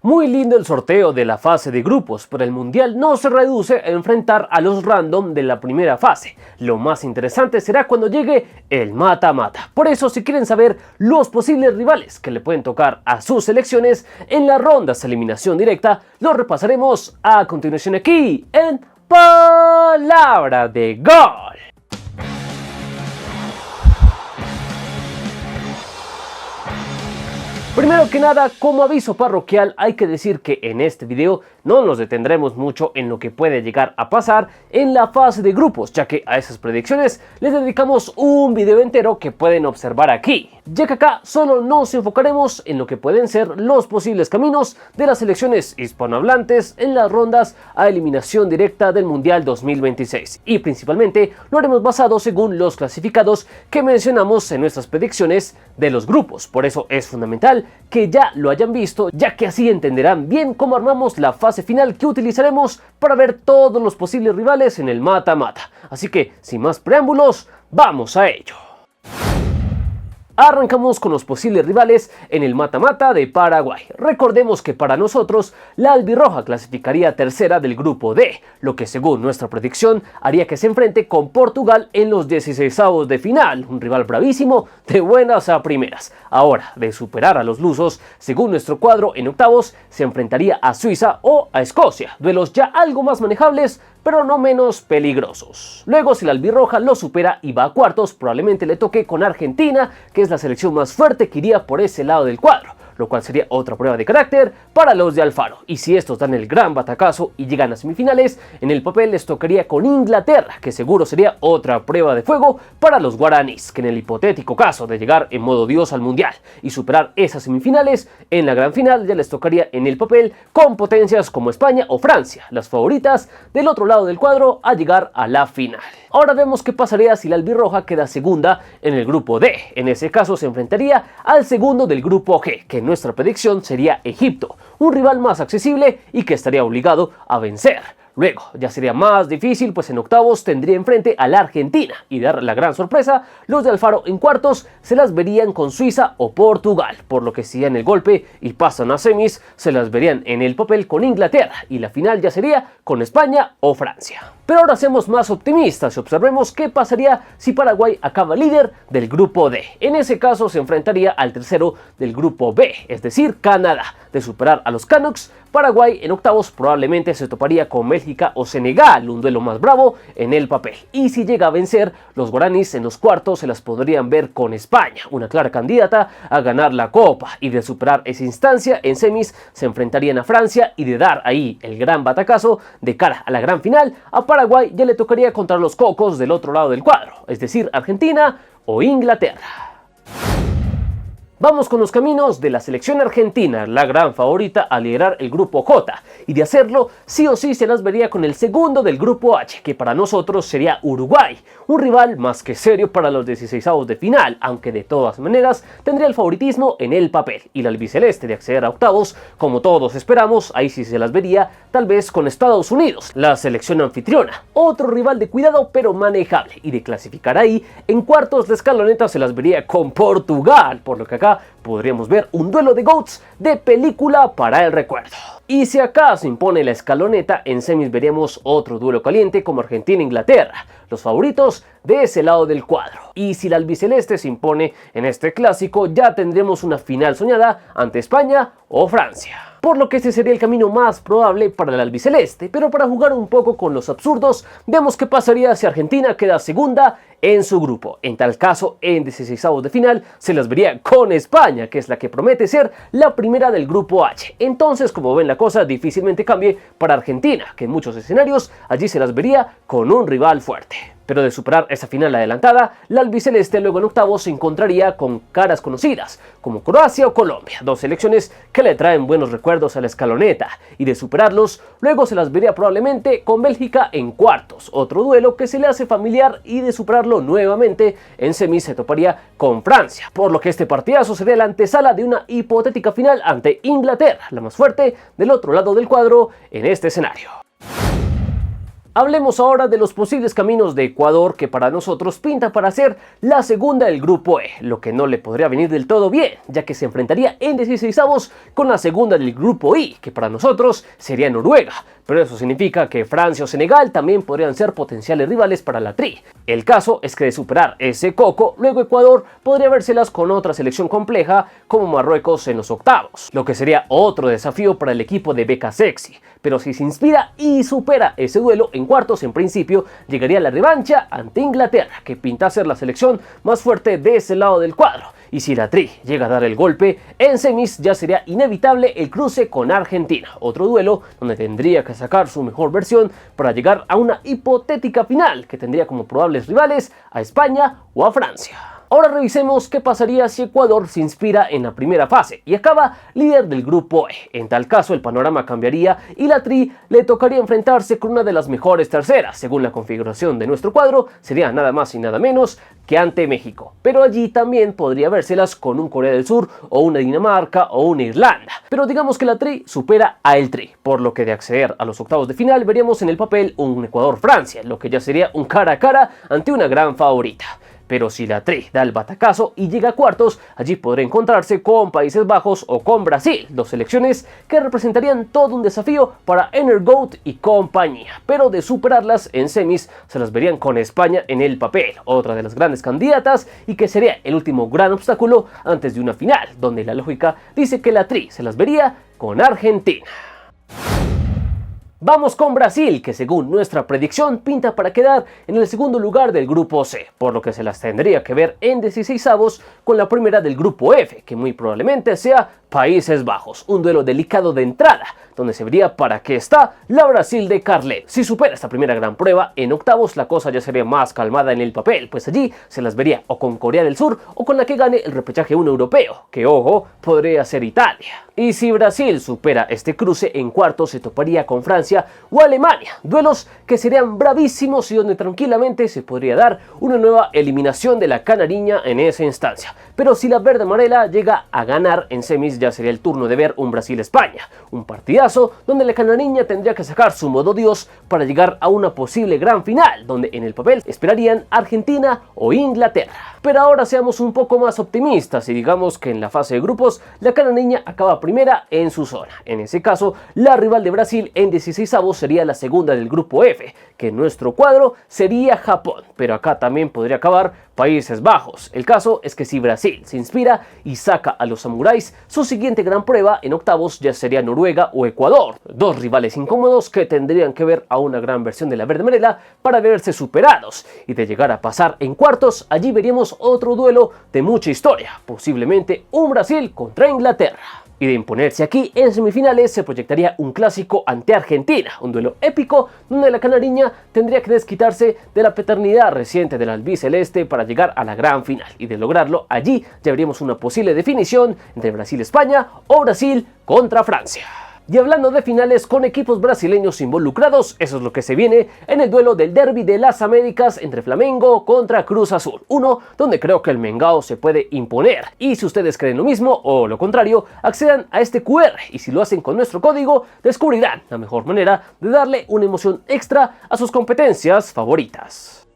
Muy lindo el sorteo de la fase de grupos, pero el mundial no se reduce a enfrentar a los random de la primera fase. Lo más interesante será cuando llegue el mata-mata. Por eso, si quieren saber los posibles rivales que le pueden tocar a sus selecciones en las rondas de eliminación directa, lo repasaremos a continuación aquí en Palabra de Gol. Primero que nada, como aviso parroquial, hay que decir que en este video no nos detendremos mucho en lo que puede llegar a pasar en la fase de grupos, ya que a esas predicciones les dedicamos un video entero que pueden observar aquí, ya que acá solo nos enfocaremos en lo que pueden ser los posibles caminos de las selecciones hispanohablantes en las rondas a eliminación directa del Mundial 2026, y principalmente lo haremos basado según los clasificados que mencionamos en nuestras predicciones de los grupos. Por eso es fundamental que ya lo hayan visto, ya que así entenderán bien cómo armamos la fase final que utilizaremos para ver todos los posibles rivales en el mata-mata. Así que, sin más preámbulos, vamos a ello. Arrancamos con los posibles rivales en el mata-mata de Paraguay. Recordemos que para nosotros la albirroja clasificaría tercera del grupo D, lo que según nuestra predicción haría que se enfrente con Portugal en los 16avos de final, un rival bravísimo de buenas a primeras. Ahora, de superar a los lusos, según nuestro cuadro en octavos se enfrentaría a Suiza o a Escocia, duelos ya algo más manejables pero no menos peligrosos. Luego, si la albirroja lo supera y va a cuartos, probablemente le toque con Argentina, que es la selección más fuerte que iría por ese lado del cuadro, lo cual sería otra prueba de carácter para los de Alfaro. Y si estos dan el gran batacazo y llegan a semifinales, en el papel les tocaría con Inglaterra, que seguro sería otra prueba de fuego para los guaraníes, que en el hipotético caso de llegar en modo Dios al Mundial y superar esas semifinales, en la gran final ya les tocaría en el papel con potencias como España o Francia, las favoritas del otro lado del cuadro a llegar a la final. Ahora vemos qué pasaría si la albirroja queda segunda en el grupo D. En ese caso se enfrentaría al segundo del grupo G, que en nuestra predicción sería Egipto, un rival más accesible y que estaría obligado a vencer. Luego, ya sería más difícil, pues en octavos tendría enfrente a la Argentina y dar la gran sorpresa, los de Alfaro en cuartos se las verían con Suiza o Portugal, por lo que si dan el golpe y pasan a semis, se las verían en el papel con Inglaterra y la final ya sería con España o Francia. Pero ahora seamos más optimistas y observemos qué pasaría si Paraguay acaba líder del grupo D. En ese caso se enfrentaría al tercero del grupo B, es decir, Canadá. De superar a los Canucks, Paraguay en octavos probablemente se toparía con Bélgica o Senegal, un duelo más bravo en el papel. Y si llega a vencer, los guaraníes en los cuartos se las podrían ver con España, una clara candidata a ganar la Copa. Y de superar esa instancia, en semis se enfrentarían a Francia y de dar ahí el gran batacazo de cara a la gran final, a Paraguay ya le tocaría contra los cocos del otro lado del cuadro, es decir, Argentina o Inglaterra. Vamos con los caminos de la selección argentina, la gran favorita a liderar el grupo J, y de hacerlo, sí o sí se las vería con el segundo del grupo H, que para nosotros sería Uruguay, un rival más que serio para los 16avos de final, aunque de todas maneras tendría el favoritismo en el papel, y la albiceleste de acceder a octavos, como todos esperamos, ahí sí se las vería tal vez con Estados Unidos, la selección anfitriona, otro rival de cuidado pero manejable, y de clasificar ahí, en cuartos la escaloneta se las vería con Portugal, por lo que acá podríamos ver un duelo de GOATs de película para el recuerdo. Y si acá se impone la escaloneta, en semis veríamos otro duelo caliente como Argentina-Inglaterra, los favoritos de ese lado del cuadro. Y si la albiceleste se impone en este clásico, ya tendremos una final soñada ante España o Francia. Por lo que este sería el camino más probable para la albiceleste, pero para jugar un poco con los absurdos, veamos qué pasaría si Argentina queda segunda en su grupo. En tal caso, en 16avos de final se las vería con España, que es la que promete ser la primera del grupo H. Entonces, como ven, la cosa difícilmente cambie para Argentina, que en muchos escenarios allí se las vería con un rival fuerte. Pero de superar esa final adelantada, la albiceleste luego en octavos se encontraría con caras conocidas, como Croacia o Colombia, dos selecciones que le traen buenos recuerdos a la escaloneta, y de superarlos, luego se las vería probablemente con Bélgica en cuartos, otro duelo que se le hace familiar, y de superarlo nuevamente en semis se toparía con Francia, por lo que este partidazo sería la antesala de una hipotética final ante Inglaterra, la más fuerte del otro lado del cuadro en este escenario. Hablemos ahora de los posibles caminos de Ecuador, que para nosotros pinta para ser la segunda del grupo E, lo que no le podría venir del todo bien, ya que se enfrentaría en 16avos con la segunda del grupo I, que para nosotros sería Noruega, pero eso significa que Francia o Senegal también podrían ser potenciales rivales para la Tri. El caso es que de superar ese coco, luego Ecuador podría vérselas con otra selección compleja como Marruecos en los octavos, lo que sería otro desafío para el equipo de Beca Sexy. Pero si se inspira y supera ese duelo, en cuartos en principio llegaría la revancha ante Inglaterra, que pinta ser la selección más fuerte de ese lado del cuadro. Y si la Tri llega a dar el golpe, en semis ya sería inevitable el cruce con Argentina, otro duelo donde tendría que sacar su mejor versión para llegar a una hipotética final que tendría como probables rivales a España o a Francia. Ahora revisemos qué pasaría si Ecuador se inspira en la primera fase y acaba líder del grupo E. En tal caso el panorama cambiaría y la Tri le tocaría enfrentarse con una de las mejores terceras. Según la configuración de nuestro cuadro, sería nada más y nada menos que ante México. Pero allí también podría vérselas con un Corea del Sur o una Dinamarca o una Irlanda. Pero digamos que la Tri supera a el Tri, por lo que de acceder a los octavos de final veríamos en el papel un Ecuador-Francia, lo que ya sería un cara a cara ante una gran favorita. Pero si la Tri da el batacazo y llega a cuartos, allí podrá encontrarse con Países Bajos o con Brasil, dos selecciones que representarían todo un desafío para Energoat y compañía. Pero de superarlas en semis, se las verían con España en el papel, otra de las grandes candidatas y que sería el último gran obstáculo antes de una final, donde la lógica dice que la Tri se las vería con Argentina. Vamos con Brasil, que según nuestra predicción pinta para quedar en el segundo lugar del grupo C, por lo que se las tendría que ver en 16avos con la primera del grupo F, que muy probablemente sea Países Bajos, un duelo delicado de entrada, donde se vería para qué está la Brasil de Carlet. Si supera esta primera gran prueba, en octavos la cosa ya sería más calmada en el papel, pues allí se las vería o con Corea del Sur o con la que gane el repechaje un europeo, que ojo, podría ser Italia. Y si Brasil supera este cruce, en cuartos se toparía con Francia o Alemania, duelos que serían bravísimos y donde tranquilamente se podría dar una nueva eliminación de la canariña en esa instancia. Pero si la verde amarela llega a ganar en semis, ya sería el turno de ver un Brasil-España, un partidazo donde la canariña tendría que sacar su modo Dios para llegar a una posible gran final, donde en el papel esperarían Argentina o Inglaterra. Pero ahora seamos un poco más optimistas y digamos que en la fase de grupos la canariña acaba primera en su zona. En ese caso, la rival de Brasil en 16avos sería la segunda del grupo F, que en nuestro cuadro sería Japón, pero acá también podría acabar Países Bajos. El caso es que si Brasil se inspira y saca a los samuráis, su siguiente gran prueba en octavos ya sería Noruega o Ecuador, dos rivales incómodos que tendrían que ver a una gran versión de la verde amarela para verse superados, y de llegar a pasar en cuartos, allí veríamos otro duelo de mucha historia, posiblemente un Brasil contra Inglaterra. Y de imponerse aquí, en semifinales se proyectaría un clásico ante Argentina, un duelo épico donde la canariña tendría que desquitarse de la paternidad reciente del albiceleste para llegar a la gran final. Y de lograrlo, allí ya veríamos una posible definición entre Brasil-España o Brasil contra Francia. Y hablando de finales con equipos brasileños involucrados, eso es lo que se viene en el duelo del derbi de las Américas entre Flamengo contra Cruz Azul. Uno donde creo que el Mengao se puede imponer. Y si ustedes creen lo mismo o lo contrario, accedan a este QR y si lo hacen con nuestro código, descubrirán la mejor manera de darle una emoción extra a sus competencias favoritas.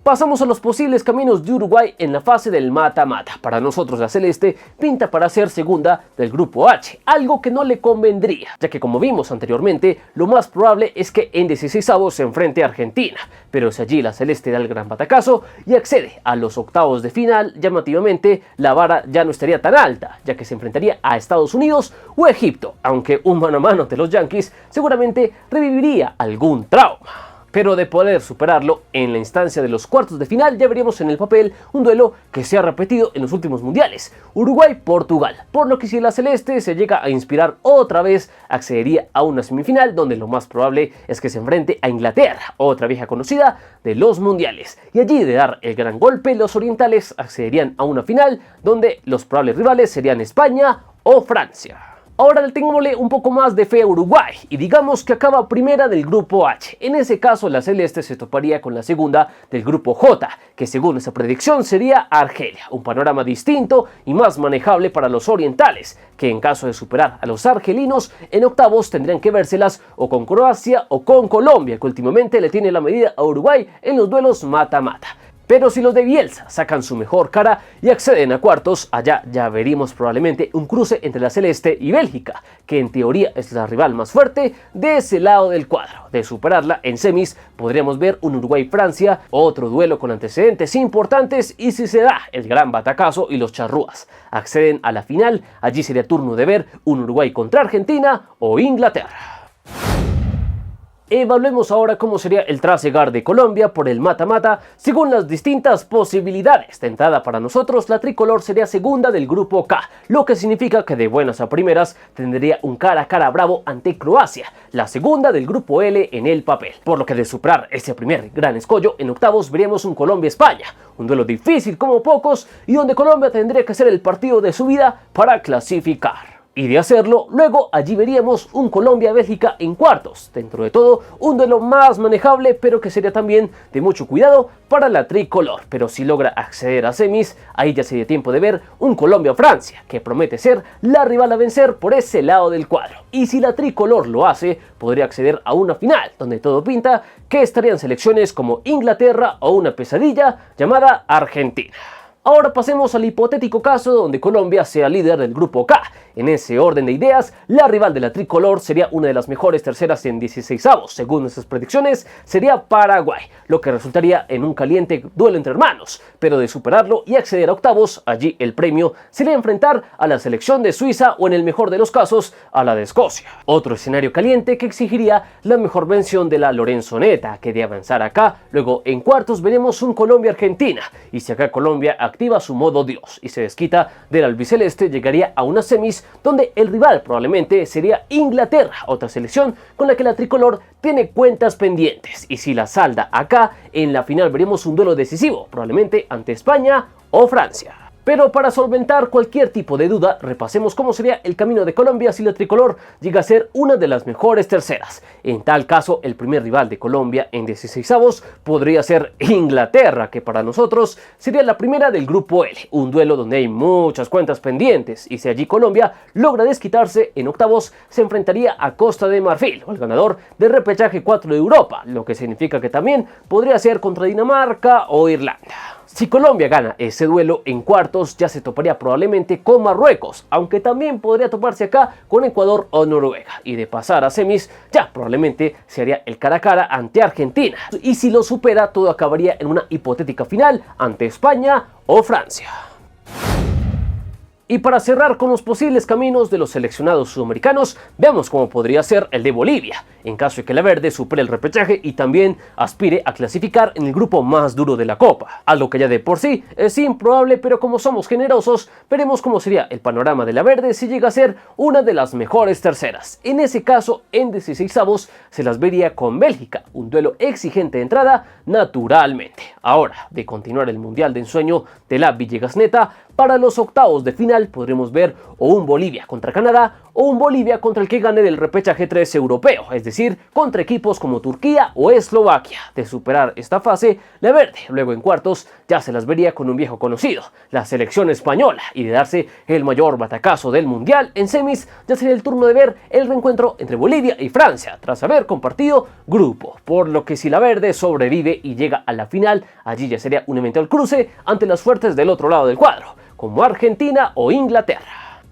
Pasamos a los posibles caminos de Uruguay en la fase del mata-mata. Para nosotros la celeste pinta para ser segunda del grupo H, algo que no le convendría, ya que como vimos anteriormente, lo más probable es que en 16avos se enfrente a Argentina, pero si allí la celeste da el gran batacazo y accede a los octavos de final, llamativamente la vara ya no estaría tan alta, ya que se enfrentaría a Estados Unidos o Egipto, aunque un mano a mano de los Yankees seguramente reviviría algún trauma. Pero de poder superarlo en la instancia de los cuartos de final, ya veríamos en el papel un duelo que se ha repetido en los últimos mundiales, Uruguay-Portugal, por lo que si la celeste se llega a inspirar otra vez, accedería a una semifinal donde lo más probable es que se enfrente a Inglaterra, otra vieja conocida de los mundiales, y allí de dar el gran golpe, los orientales accederían a una final donde los probables rivales serían España o Francia. Ahora le tengámosle un poco más de fe a Uruguay y digamos que acaba primera del grupo H. En ese caso la celeste se toparía con la segunda del grupo J, que según nuestra predicción sería Argelia, un panorama distinto y más manejable para los orientales, que en caso de superar a los argelinos en octavos tendrían que vérselas o con Croacia o con Colombia, que últimamente le tiene la medida a Uruguay en los duelos mata-mata. Pero si los de Bielsa sacan su mejor cara y acceden a cuartos, allá ya veríamos probablemente un cruce entre la celeste y Bélgica, que en teoría es la rival más fuerte de ese lado del cuadro. De superarla en semis, podríamos ver un Uruguay-Francia, otro duelo con antecedentes importantes, y si se da el gran batacazo y los charrúas acceden a la final, allí sería turno de ver un Uruguay contra Argentina o Inglaterra. Evaluemos ahora cómo sería el trasegar de Colombia por el mata-mata según las distintas posibilidades. De entrada para nosotros, la tricolor sería segunda del grupo K, lo que significa que de buenas a primeras tendría un cara a cara bravo ante Croacia, la segunda del grupo L en el papel. Por lo que de superar ese primer gran escollo, en octavos veríamos un Colombia-España, un duelo difícil como pocos y donde Colombia tendría que ser el partido de su vida para clasificar. Y de hacerlo, luego allí veríamos un Colombia-Bélgica en cuartos. Dentro de todo, un duelo más manejable, pero que sería también de mucho cuidado para la tricolor. Pero si logra acceder a semis, ahí ya sería tiempo de ver un Colombia-Francia, que promete ser la rival a vencer por ese lado del cuadro. Y si la tricolor lo hace, podría acceder a una final, donde todo pinta que estarían selecciones como Inglaterra o una pesadilla llamada Argentina. Ahora pasemos al hipotético caso donde Colombia sea líder del grupo K. En ese orden de ideas, la rival de la tricolor sería una de las mejores terceras en 16avos. Según nuestras predicciones, sería Paraguay, lo que resultaría en un caliente duelo entre hermanos. Pero de superarlo y acceder a octavos, allí el premio sería enfrentar a la selección de Suiza o en el mejor de los casos, a la de Escocia. Otro escenario caliente que exigiría la mejor mención de la Lorenzoneta, que de avanzar acá, luego en cuartos veremos un Colombia-Argentina. Y si acá Colombia activa su modo Dios y se desquita del albiceleste, llegaría a unas semis donde el rival probablemente sería Inglaterra, otra selección con la que la tricolor tiene cuentas pendientes. Y si la salda acá, en la final veremos un duelo decisivo, probablemente ante España o Francia. Pero para solventar cualquier tipo de duda, repasemos cómo sería el camino de Colombia si la tricolor llega a ser una de las mejores terceras. En tal caso, el primer rival de Colombia en 16avos podría ser Inglaterra, que para nosotros sería la primera del grupo L, un duelo donde hay muchas cuentas pendientes, y si allí Colombia logra desquitarse, en octavos se enfrentaría a Costa de Marfil, o el ganador del repechaje 4 de Europa, lo que significa que también podría ser contra Dinamarca o Irlanda. Si Colombia gana ese duelo, en cuartos ya se toparía probablemente con Marruecos, aunque también podría toparse acá con Ecuador o Noruega. Y de pasar a semis, ya probablemente se haría el cara a cara ante Argentina. Y si lo supera, todo acabaría en una hipotética final ante España o Francia. Y para cerrar con los posibles caminos de los seleccionados sudamericanos, veamos cómo podría ser el de Bolivia, en caso de que la verde supere el repechaje y también aspire a clasificar en el grupo más duro de la Copa. Algo que ya de por sí es improbable, pero como somos generosos, veremos cómo sería el panorama de la verde si llega a ser una de las mejores terceras. En ese caso, en 16avos se las vería con Bélgica, un duelo exigente de entrada naturalmente. Ahora, de continuar el mundial de ensueño de la Villegasneta, para los octavos de final podremos ver o un Bolivia contra Canadá o un Bolivia contra el que gane del repechaje 3 europeo, es decir, contra equipos como Turquía o Eslovaquia. De superar esta fase, la verde luego en cuartos ya se las vería con un viejo conocido, la selección española, y de darse el mayor batacazo del mundial en semis, ya sería el turno de ver el reencuentro entre Bolivia y Francia, tras haber compartido grupo, por lo que si la verde sobrevive y llega a la final, allí ya sería un eventual cruce ante las fuertes del otro lado del cuadro, como Argentina o Inglaterra.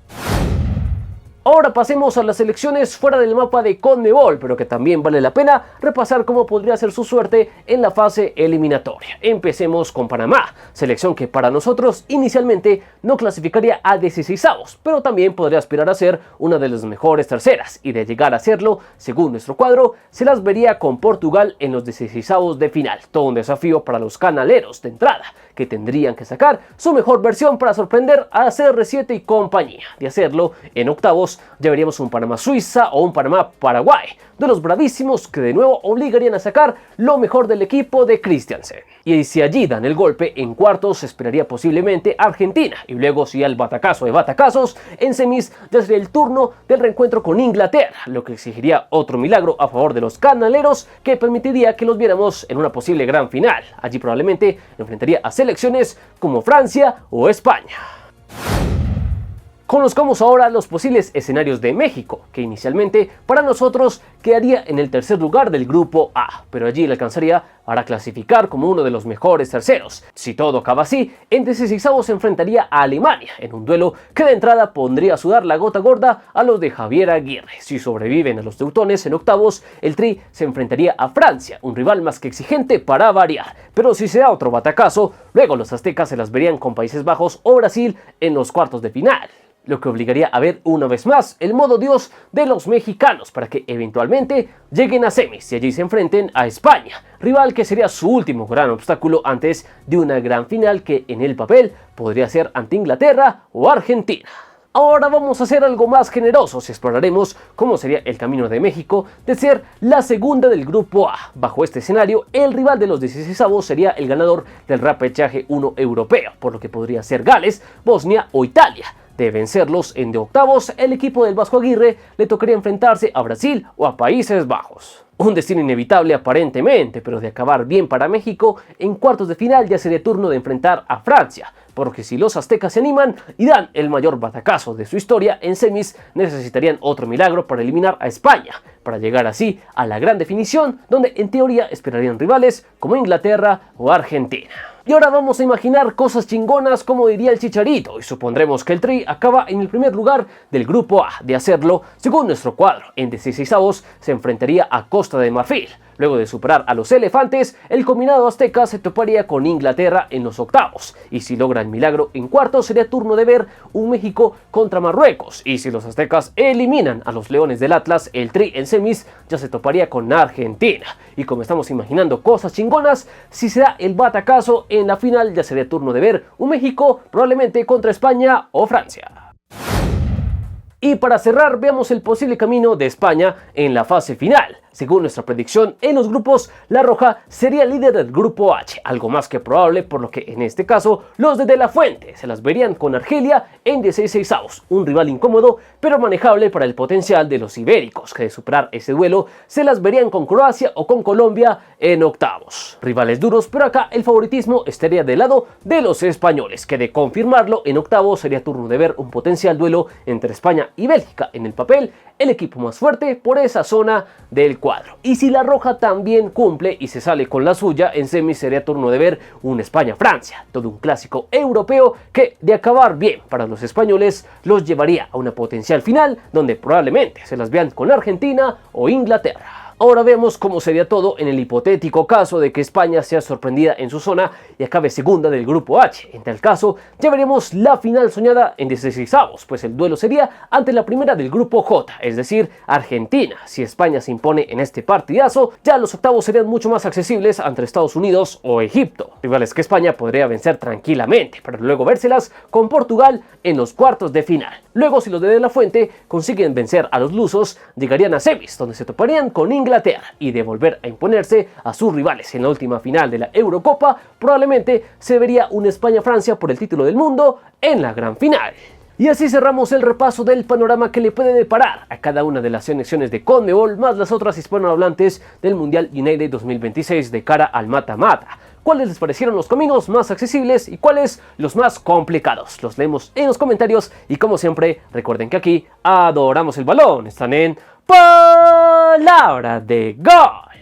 Ahora pasemos a las selecciones fuera del mapa de CONMEBOL, pero que también vale la pena repasar cómo podría ser su suerte en la fase eliminatoria. Empecemos con Panamá, selección que para nosotros inicialmente no clasificaría a 16avos, pero también podría aspirar a ser una de las mejores terceras, y de llegar a serlo, según nuestro cuadro, se las vería con Portugal en los 16avos de final, todo un desafío para los canaleros de entrada, que tendrían que sacar su mejor versión para sorprender a CR7 y compañía. De hacerlo, en octavos ya veríamos un Panamá-Suiza o un Panamá-Paraguay, de los bravísimos que de nuevo obligarían a sacar lo mejor del equipo de Christiansen. Y si allí dan el golpe, en cuartos se esperaría posiblemente Argentina, y luego si al batacazo de batacazos, en semis ya sería el turno del reencuentro con Inglaterra, lo que exigiría otro milagro a favor de los canaleros que permitiría que los viéramos en una posible gran final. Allí probablemente enfrentaría a selecciones como Francia o España. Conozcamos ahora los posibles escenarios de México, que inicialmente para nosotros quedaría en el tercer lugar del grupo A, pero allí le alcanzaría para clasificar como uno de los mejores terceros. Si todo acaba así, en 16avos se enfrentaría a Alemania, en un duelo que de entrada pondría a sudar la gota gorda a los de Javier Aguirre. Si sobreviven a los teutones en octavos, el Tri se enfrentaría a Francia, un rival más que exigente para variar. Pero si se da otro batacazo, luego los aztecas se las verían con Países Bajos o Brasil en los cuartos de final, lo que obligaría a ver una vez más el modo Dios de los mexicanos para que eventualmente lleguen a semis y allí se enfrenten a España, rival que sería su último gran obstáculo antes de una gran final que en el papel podría ser ante Inglaterra o Argentina. Ahora vamos a hacer algo más generosos y exploraremos cómo sería el camino de México de ser la segunda del grupo A. Bajo este escenario, el rival de los 16avos sería el ganador del repechaje 1 europeo, por lo que podría ser Gales, Bosnia o Italia. De vencerlos en de octavos, el equipo del Vasco Aguirre le tocaría enfrentarse a Brasil o a Países Bajos. Un destino inevitable aparentemente, pero de acabar bien para México, en cuartos de final ya sería turno de enfrentar a Francia, porque si los aztecas se animan y dan el mayor batacazo de su historia, en semis necesitarían otro milagro para eliminar a España, para llegar así a la gran definición, donde en teoría esperarían rivales como Inglaterra o Argentina. Y ahora vamos a imaginar cosas chingonas como diría el Chicharito y supondremos que el Tri acaba en el primer lugar del grupo A. De hacerlo, según nuestro cuadro, en 16avos se enfrentaría a Costa de Marfil. Luego de superar a los elefantes, el combinado azteca se toparía con Inglaterra en los octavos. Y si logra el milagro en cuartos, sería turno de ver un México contra Marruecos. Y si los aztecas eliminan a los leones del Atlas, el Tri en semis ya se toparía con Argentina. Y como estamos imaginando cosas chingonas, si se da el batacazo en la final, ya sería turno de ver un México probablemente contra España o Francia. Y para cerrar, veamos el posible camino de España en la fase final. Según nuestra predicción en los grupos, la Roja sería líder del grupo H, algo más que probable, por lo que en este caso los de la Fuente se las verían con Argelia en 16avos, un rival incómodo pero manejable para el potencial de los ibéricos, que de superar ese duelo se las verían con Croacia o con Colombia en octavos. Rivales duros, pero acá el favoritismo estaría del lado de los españoles, que de confirmarlo en octavos sería turno de ver un potencial duelo entre España y Bélgica. En el papel, el equipo más fuerte por esa zona del cuadro. Y si la Roja también cumple y se sale con la suya, en semis sería turno de ver un España-Francia, todo un clásico europeo que, de acabar bien para los españoles, los llevaría a una potencial final donde probablemente se las vean con Argentina o Inglaterra. Ahora vemos cómo sería todo en el hipotético caso de que España sea sorprendida en su zona y acabe segunda del grupo H. En tal caso, ya veremos la final soñada en 16avos, pues el duelo sería ante la primera del grupo J, es decir, Argentina. Si España se impone en este partidazo, ya los octavos serían mucho más accesibles ante Estados Unidos o Egipto, rivales que España podría vencer tranquilamente, para luego vérselas con Portugal en los cuartos de final. Luego, si los de la Fuente consiguen vencer a los lusos, llegarían a semis, donde se toparían con Inglaterra, y de volver a imponerse a sus rivales en la última final de la Eurocopa, probablemente se vería un España-Francia por el título del mundo en la gran final. Y así cerramos el repaso del panorama que le puede deparar a cada una de las selecciones de CONMEBOL más las otras hispanohablantes del Mundial United 2026 de cara al mata-mata. ¿Cuáles les parecieron los caminos más accesibles y cuáles los más complicados? Los leemos en los comentarios y, como siempre, recuerden que aquí adoramos el balón. Están en Palabra de Gol.